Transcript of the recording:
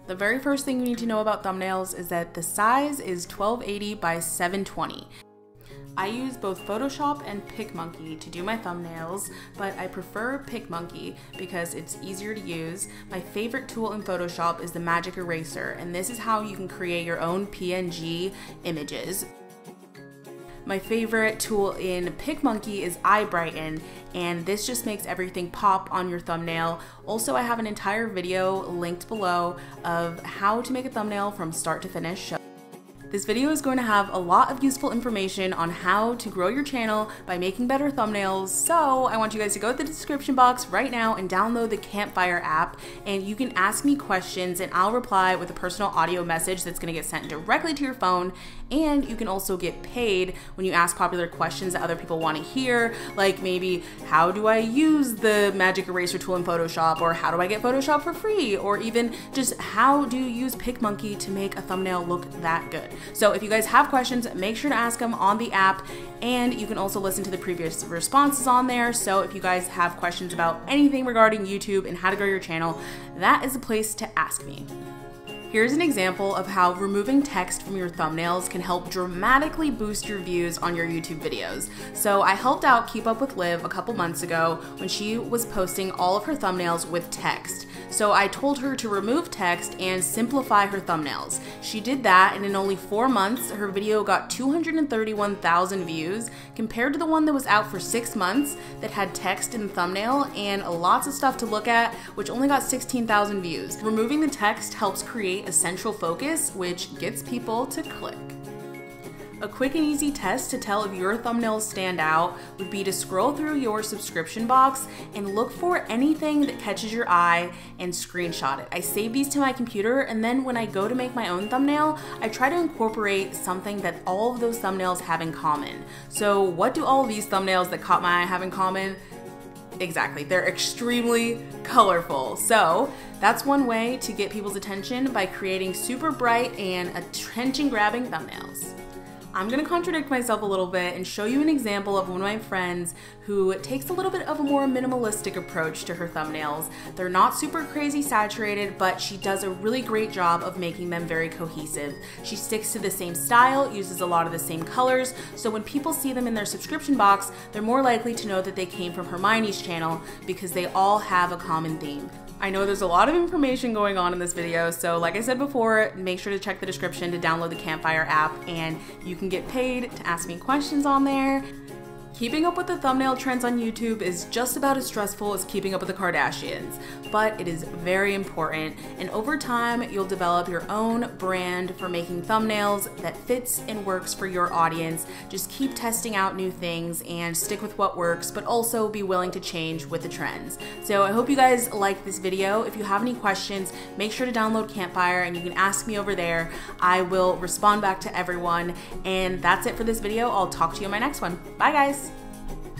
The very first thing you need to know about thumbnails is that the size is 1280 by 720. I use both Photoshop and PicMonkey to do my thumbnails, but I prefer PicMonkey because it's easier to use. My favorite tool in Photoshop is the magic eraser, and this is how you can create your own PNG images. My favorite tool in PicMonkey is iBrighten, and this just makes everything pop on your thumbnail. Also, I have an entire video linked below of how to make a thumbnail from start to finish. This video is going to have a lot of useful information on how to grow your channel by making better thumbnails, so I want you guys to go to the description box right now and download the Campfire app, and you can ask me questions and I'll reply with a personal audio message that's going to get sent directly to your phone. And you can also get paid when you ask popular questions that other people want to hear, like maybe how do I use the magic eraser tool in Photoshop, or how do I get Photoshop for free, or even just how do you use PicMonkey to make a thumbnail look that good. So if you guys have questions, make sure to ask them on the app, and you can also listen to the previous responses on there. So if you guys have questions about anything regarding YouTube and how to grow your channel, that is the place to ask me. Here's an example of how removing text from your thumbnails can help dramatically boost your views on your YouTube videos. So I helped out KEEPUPWITHLIV a couple months ago when she was posting all of her thumbnails with text. So I told her to remove text and simplify her thumbnails. She did that, and in only 4 months, her video got 231,000 views compared to the one that was out for 6 months that had text in the thumbnail and lots of stuff to look at, which only got 16,000 views. Removing the text helps create a central focus, which gets people to click. A quick and easy test to tell if your thumbnails stand out would be to scroll through your subscription box and look for anything that catches your eye and screenshot it. I save these to my computer, and then when I go to make my own thumbnail, I try to incorporate something that all of those thumbnails have in common. So what do all of these thumbnails that caught my eye have in common? Exactly, they're extremely colorful. So that's one way to get people's attention, by creating super bright and attention-grabbing thumbnails. I'm gonna contradict myself a little bit and show you an example of one of my friends who takes a little bit of a more minimalistic approach to her thumbnails. They're not super crazy saturated, but she does a really great job of making them very cohesive. She sticks to the same style, uses a lot of the same colors, so when people see them in their subscription box, they're more likely to know that they came from Hermione's channel because they all have a common theme. I know there's a lot of information going on in this video, so like I said before, make sure to check the description to download the Campfire app, and you can get paid to ask me questions on there. Keeping up with the thumbnail trends on YouTube is just about as stressful as keeping up with the Kardashians, but it is very important, and over time you'll develop your own brand for making thumbnails that fits and works for your audience. Just keep testing out new things and stick with what works, but also be willing to change with the trends. So I hope you guys liked this video. If you have any questions, make sure to download Campfire and you can ask me over there. I will respond back to everyone, and that's it for this video. I'll talk to you in my next one. Bye guys!